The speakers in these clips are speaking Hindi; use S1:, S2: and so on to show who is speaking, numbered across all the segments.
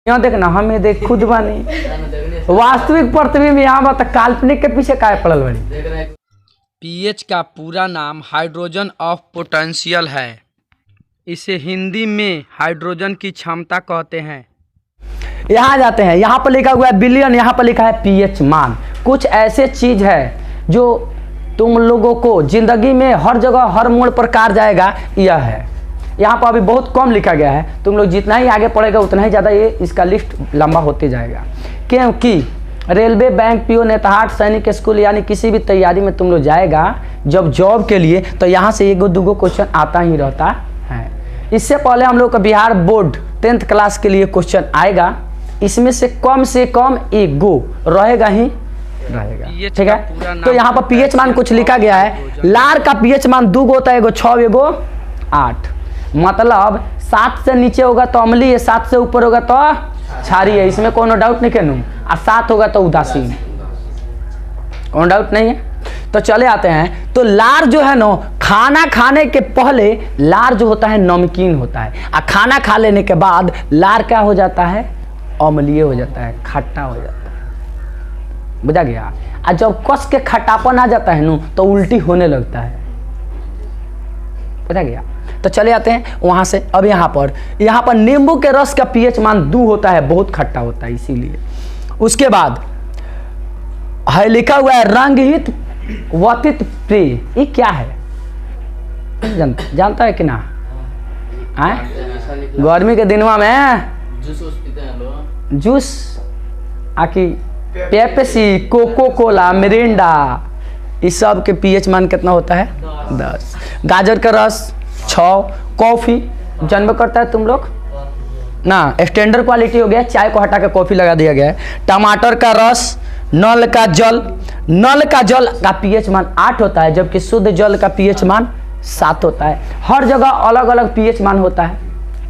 S1: यहाँ देखना हमें देख खुद बनी वास्तविक पृथ्वी में यहाँ बात काल्पनिक के पीछे काय पड़ल बनी।
S2: पीएच का पूरा नाम हाइड्रोजन ऑफ पोटेंशियल है। इसे हिंदी में हाइड्रोजन की क्षमता कहते हैं।
S1: यहाँ जाते हैं, यहाँ पर लिखा हुआ है बिलियन, यहाँ पर लिखा है पीएच मान। कुछ ऐसे चीज है जो तुम लोगों को जिंदगी में हर जगह हर मोड़ पर कार जाएगा, यह है। यहाँ पर अभी बहुत कम लिखा गया है, तुम लोग जितना ही आगे पढ़ेगा उतना ही ज़्यादा ये इसका लिस्ट लंबा होते जाएगा। क्योंकि रेलवे, बैंक, पीओ, नेताहाट, सैनिक स्कूल यानी किसी भी तैयारी में तुम लोग जाएगा जब जॉब के लिए, तो यहाँ से एगो दूगो क्वेश्चन आता ही रहता है। इससे पहले हम लोग का बिहार बोर्ड 10th क्लास के लिए क्वेश्चन आएगा, इसमें से कम एगो रहेगा ही रहेगा, ठीक है। तो यहाँ पर पीएच मान कुछ लिखा गया है। लार का पीएच मान 2 गो होता है, एगो 6 एगो 8, मतलब 7 से नीचे होगा तो अम्लीय है, 7 से ऊपर होगा तो क्षारीय है, इसमें कोनो डाउट नहीं कहूँ। और 7 होगा तो उदासीन, कोनो डाउट नहीं है। तो चले आते हैं, तो लार जो है ना, खाना खाने के पहले लार जो होता है नमकीन होता है, और खाना खा लेने के बाद लार क्या हो जाता है, अम्लीय हो जाता है, खट्टा हो जाता है, बुझा गया। और जब कस के खट्टापन आ जाता है ना तो उल्टी होने लगता है, बुझा गया। तो चले आते हैं वहां से। अब यहाँ पर नींबू के रस का पीएच मान 2 होता है, बहुत खट्टा होता है इसीलिए। उसके बाद है लिखा हुआ है रंगहित वतित प्रिय, ये क्या है जानता है कि ना? गर्मी के दिनवा में जूस आकि पेप्सी, कोको कोला, मिरिंडा, इस सब के पीएच मान कितना होता है? 10। गाजर का रस 6, कॉफी जन्म करता है तुम लोग ना, स्टैंडर्ड क्वालिटी हो गया, चाय को हटा के कॉफी लगा दिया गया है। टमाटर का रस, नल का जल का पीएच मान 8 होता है, जबकि शुद्ध जल का पीएच मान 7 होता है। हर जगह अलग अलग पीएच मान होता है,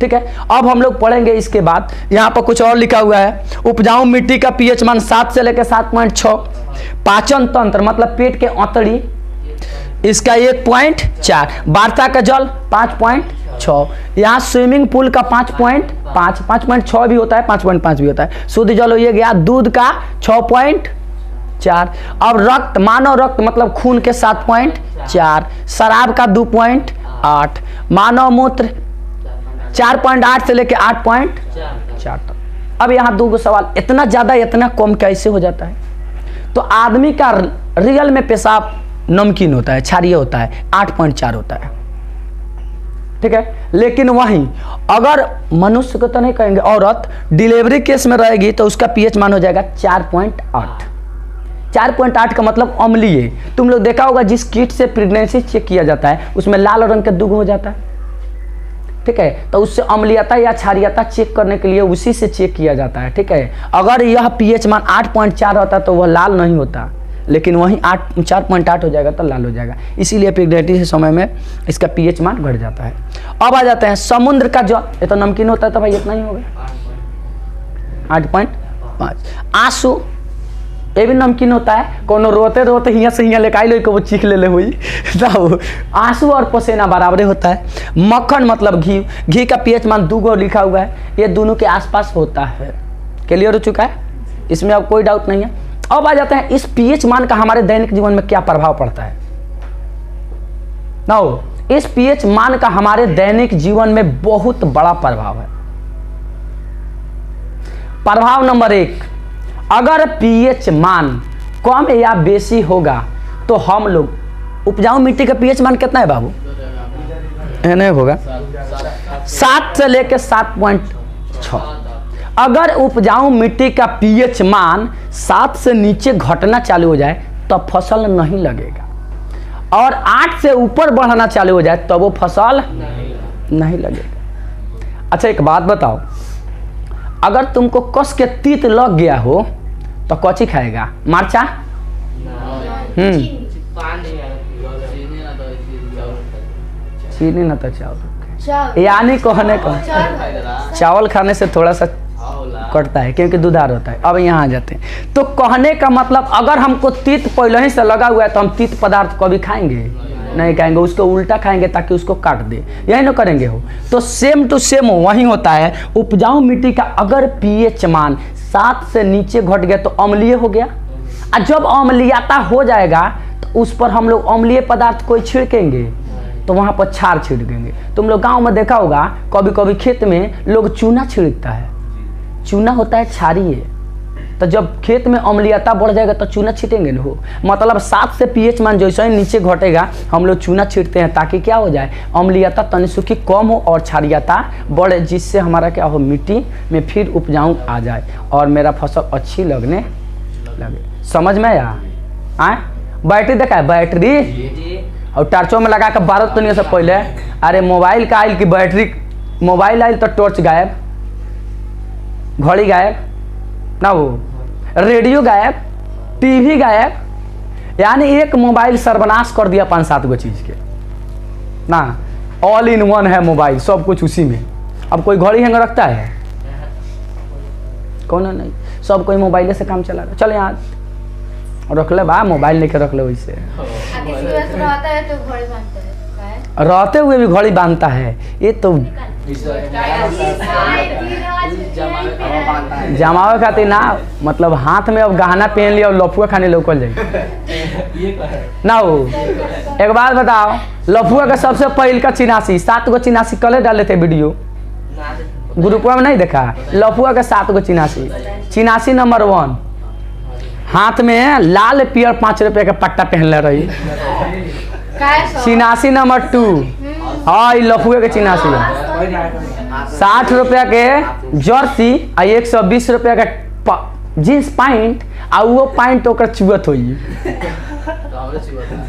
S1: ठीक है। अब हम लोग पढ़ेंगे इसके बाद। यहाँ पर कुछ और लिखा हुआ है, उपजाऊ मिट्टी का पीएच मान 7 से लेकर 7.6। पाचन तंत्र मतलब पेट के अंतड़ी, इसका 1.4। वर्षा का जल 5.6। यहाँ स्विमिंग पूल का 5.5, 5.6 भी होता है, 5.5 भी होता है। शुद्ध जल हो गया दूध का 6.4। अब रक्त, मानव रक्त मतलब खून के 7.4। शराब का 2.8। मानव मूत्र 4.8 से लेके 8.4 तक। अब यहाँ 2 सवाल, इतना ज्यादा इतना कम कैसे हो जाता है? तो आदमी का रियल में पेशाब नमकीन होता है, क्षारीय होता है, 8.4 होता है, ठीक है। लेकिन वहीं अगर मनुष्य को तो नहीं कहेंगे, औरत डिलीवरी केस में रहेगी तो उसका पीएच मान हो जाएगा 4.8। 4.8 का मतलब अम्लीय। तुम लोग देखा होगा जिस किट से प्रेगनेंसी चेक किया जाता है उसमें लाल रंग का दुग हो जाता है, ठीक है। तो उससे अम्लीयता या क्षारीयता चेक करने के लिए उसी से चेक किया जाता है, ठीक है। अगर यह पीएच मान 8.4 होता तो वह लाल नहीं होता, लेकिन वहीं 4.8 हो जाएगा तो लाल हो जाएगा। इसीलिए प्रेगनेंसी के समय में इसका पीएच मान बढ़ जाता है। अब आ जाते हैं समुद्र का जल, ये तो नमकीन होता है तो भाई इतना ही होगा, 8.5। आंसू, ये भी नमकीन होता है, कोनो रोते रोते हियाँ से हियाँ लेकर लो को वो चीख ले हुई तो आंसू और पसीना बराबर होता है। मक्खन मतलब घी का पीएच मान 2 गो लिखा हुआ है, ये दोनों के आसपास होता है। क्लियर हो चुका है, इसमें अब कोई डाउट नहीं है। अब आ जाते हैं इस पीएच मान का हमारे दैनिक जीवन में क्या प्रभाव पड़ता है। नाउ इस पीएच मान का हमारे दैनिक जीवन में बहुत बड़ा प्रभाव है। प्रभाव नंबर 1, अगर पीएच मान कम या बेसी होगा तो हम लोग, उपजाऊ मिट्टी का पीएच मान कितना है बाबू? नहीं होगा 7 से लेकर 7.6। अगर उपजाऊ मिट्टी का पीएच मान 7 से नीचे घटना चालू हो जाए तो फसल नहीं लगेगा, और 8 से ऊपर बढ़ना चालू हो जाए तो वो फसल नहीं लगेगा। अच्छा एक बात बताओ, अगर तुमको कस के तीत लग गया हो तो कौची खाएगा? मरचा? चीनी ना तो चावल, यानी कहने का चावल खाने से थोड़ा सा कटता है क्योंकि दुधार होता है। अब यहाँ आ जाते हैं, तो कहने का मतलब अगर हमको तीत पहले ही से लगा हुआ है तो हम तीत पदार्थ कभी खाएंगे? नहीं खाएंगे, उसको उल्टा खाएंगे ताकि उसको काट दे, यही ना करेंगे हो। तो सेम टू सेम वही होता है। उपजाऊ मिट्टी का अगर पीएच मान 7 से नीचे घट गया तो अम्लीय हो गया, और जब अम्लीयता हो जाएगा तो उस पर हम लोग अम्लीय पदार्थ कोई छिड़केंगे तो वहाँ पर क्षार छिड़केंगे। तुम लोग गांव में देखा होगा कभी कभी खेत में लोग चूना छिड़कता है, चूना होता है क्षारीय, तो जब खेत में अम्लीयता बढ़ जाएगा तो चूना छीटेंगे ना हो। मतलब 7 से पीएच मान जैसे ही नीचे घटेगा हम लोग चूना छीटते हैं ताकि क्या हो जाए, अम्लीयता तनिसुखी कम हो और क्षारीयता बढ़े, जिससे हमारा क्या हो, मिट्टी में फिर उपजाऊ आ जाए और मेरा फसल अच्छी लगने लगे। समझ में आया? बैटरी देखा है, बैटरी और टार्चों में लगा कर बारूद तो नहीं। से पहले अरे मोबाइल का आयल की बैटरी, मोबाइल आयल तो टॉर्च गायब, घड़ी गायब ना, वो रेडियो गायब, टीवी गायब, यानी एक मोबाइल सर्वनाश कर दिया 5-7 गो चीज़ के ना। ऑल इन वन है मोबाइल, सब कुछ उसी में। अब कोई घड़ी हैंग रखता है? कौन है? नहीं, सब कोई मोबाइल से काम चला रहा। चल यहाँ रख ले बा, मोबाइल लेके रख ले। वैसे रहते हुए भी घड़ी बांधता है, ये तो जमावे खातिर ना, मतलब हाथ में अब गहना पहन लिया और लफुआ खाने लोकल जाए ना हो। एक बात बताओ, लफुआ का सबसे पहले का 7 गो 84 कले डाले थे वीडियो ग्रुप में, नहीं देखा? लफुआ का 7 गो 84 नंबर 1 हाथ में लाल पियर 5 रुपये का पट्टा पहनले रही। 84 नंबर 2 हाँ लफुए के 84 60 रुपया के जर्सी और 120 रुपया का जींस पैंट, और वो पैंट ओकर चुअत हो।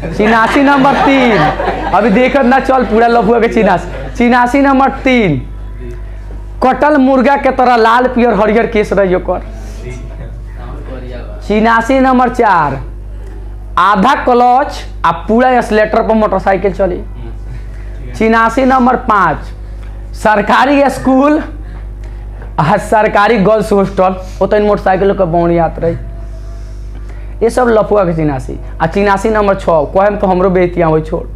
S1: 84 नंबर 3 अभी देखत ना चल पूरा लफुआ के 84 नंबर 3 कटल मुर्गा के तरह लाल पियर हरियर केस रही ओकर। 84 नंबर 4 आधा क्लच आ पूरा एक्सीलेटर पर मोटरसाइकिल चली। 84 नंबर 5 सरकारी स्कूल आ सरकारी गर्ल्स हॉस्टल, वो तो इन मोटरसाइकिलों का बौनी आत रही। ये सब लफुआ के 84। आ 84 नंबर 6 कहम तो हमरो बेतिया हो छोड़,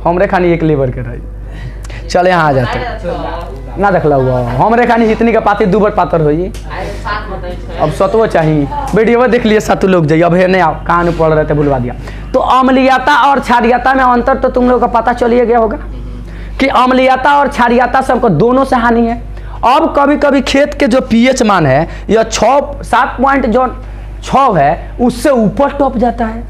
S1: हमरे खानी एक लेबर के रही। चले यहाँ आ जाते ना देखला हुआ हमरे खानी जितनी का पाती दूबर पातर हो। अब सतवो चाहिए, वीडियो देख लिए सातों लोग जाइए। अब नहीं आओ, कान पढ़ रहे थे भुलवा दिया। तो अम्लीयता और क्षारीयता में अंतर तो तुम लोग का पता चलिए गया होगा कि अम्लीयता और क्षारीयता सबको दोनों से हानि है। अब कभी कभी खेत के जो पीएच मान है यह 7.6 है, उससे ऊपर टॉप जाता है।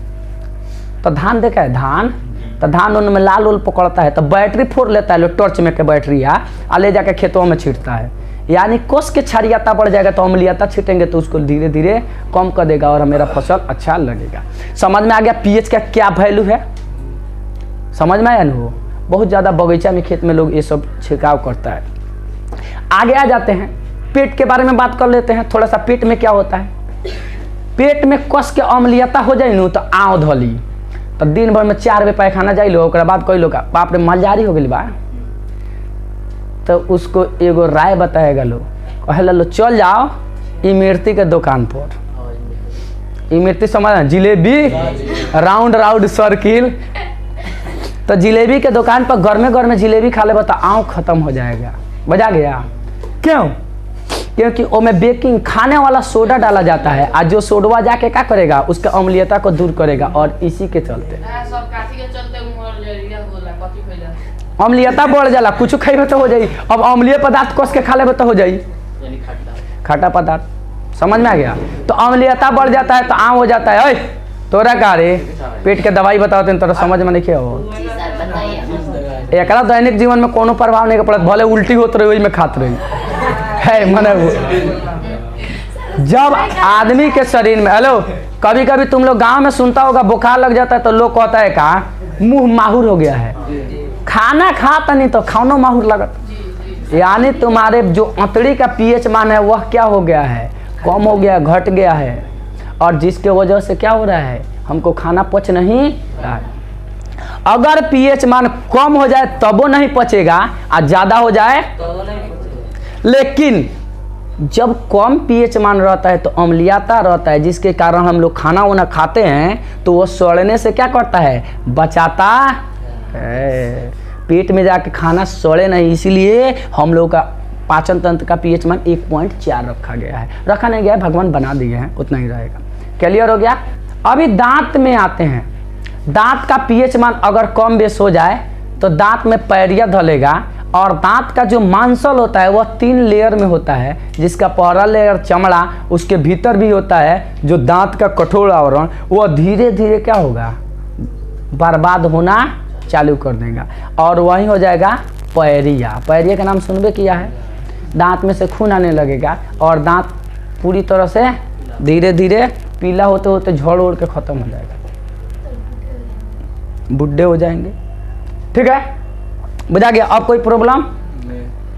S1: तो धान देखा है, धान तो धान उनमें लाल उल पकड़ता है तो बैटरी फोड़ लेता है लोग, टॉर्च में के बैटरी आ ले जाके खेतों में छिड़ता है। यानी कोस के क्षारीयता बढ़ जाएगा तो अम्लीयता छिटेंगे तो उसको धीरे धीरे कम कर देगा और मेरा फसल अच्छा लगेगा। समझ में आ गया पीएच का क्या वैल्यू है? समझ में आया ना? बहुत ज़्यादा बगीचा में खेत में लोग ये सब छिड़काव करता है। आगे आ जाते हैं, पेट के बारे में बात कर लेते हैं थोड़ा सा। पेट में क्या होता है? पेट में कस के अम्लीयता हो जाए न तो आँव धली तो दिन भर में 4 बेर पैखाना जाए लो, बाद कोई लोग बाप रे मलजारी हो गई बा, तो उसको एगो राय बताएगा लो, कहे लो चल जाओ इमरती के दुकान पर। इमरती समझ, जिलेबी राउंड राउंड सर्किल, तो जिलेबी के दुकान पर घर में जिलेबी खा ले तो आँव खत्म हो जाएगा। बजा गया क्यों? क्योंकि उसमें बेकिंग खाने वाला सोडा डाला जाता है, आज जो सोडवा जाके क्या करेगा, उसके अम्लीयता को दूर करेगा। और इसी के चलते अम्लीयता बढ़ जाला, कुछ खाइबे तो हो जाई। अब अम्लीय पदार्थ कस के खा लेबे तो हो जाई खट्टा पदार्थ। समझ में आ गया? तो अम्लीयता बढ़ जाता है तो आम हो जाता है। तोरा का रे पेट के दवाई बताओ तो समझ में नहीं हो। एक दैनिक जीवन में कोनो प्रभाव नहीं पड़ता, भले उल्टी होते रही में खाते रही है। मने जब आदमी के शरीर में, हेलो, कभी कभी तुम लोग गांव में सुनता होगा बुखार लग जाता है तो लोग कहता है का मुंह माहुर हो गया है, खाना खाता नहीं तो खानो माहुर लगत। यानी तुम्हारे जो अंतड़ी का पीएच मान है वह क्या हो गया है, कम हो गया, घट गया है। और जिसके वजह से क्या हो रहा है, हमको खाना पच नहीं रहा है। अगर पीएच मान कम हो जाए तबो नहीं पचेगा और ज़्यादा हो जाए लेकिन जब कम पीएच मान रहता है तो अम्लीयता रहता है, जिसके कारण हम लोग खाना वाना खाते हैं तो वो सड़ने से क्या करता है, बचाता पेट में जाके खाना सड़े नहीं, इसीलिए हम लोग का पाचन तंत्र का पीएच मान 1.4 रखा गया है। रखा नहीं गया है, भगवान बना दिए हैं, उतना ही रहेगा। क्लियर हो गया। अभी दांत में आते हैं। दांत का पीएच मान अगर कम बेस हो जाए तो दांत में पैरिया धलेगा, और दांत का जो मांसल होता है वह 3 लेयर में होता है, जिसका पहला लेयर चमड़ा, उसके भीतर भी होता है जो दांत का कठोर आवरण, वह धीरे धीरे क्या होगा, बर्बाद होना चालू कर देगा, और वही हो जाएगा पैरिया। पैरिया का नाम सुनबे किया है। दांत में से खून आने लगेगा और दांत पूरी तरह से धीरे धीरे पीला होते होते झड़ उड़ के खत्म हो जाएगा, बुढ़े हो जाएंगे। ठीक है, बुझा गया। अब कोई प्रॉब्लम?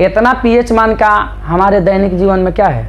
S1: इतना पीएच मान का हमारे दैनिक जीवन में क्या है,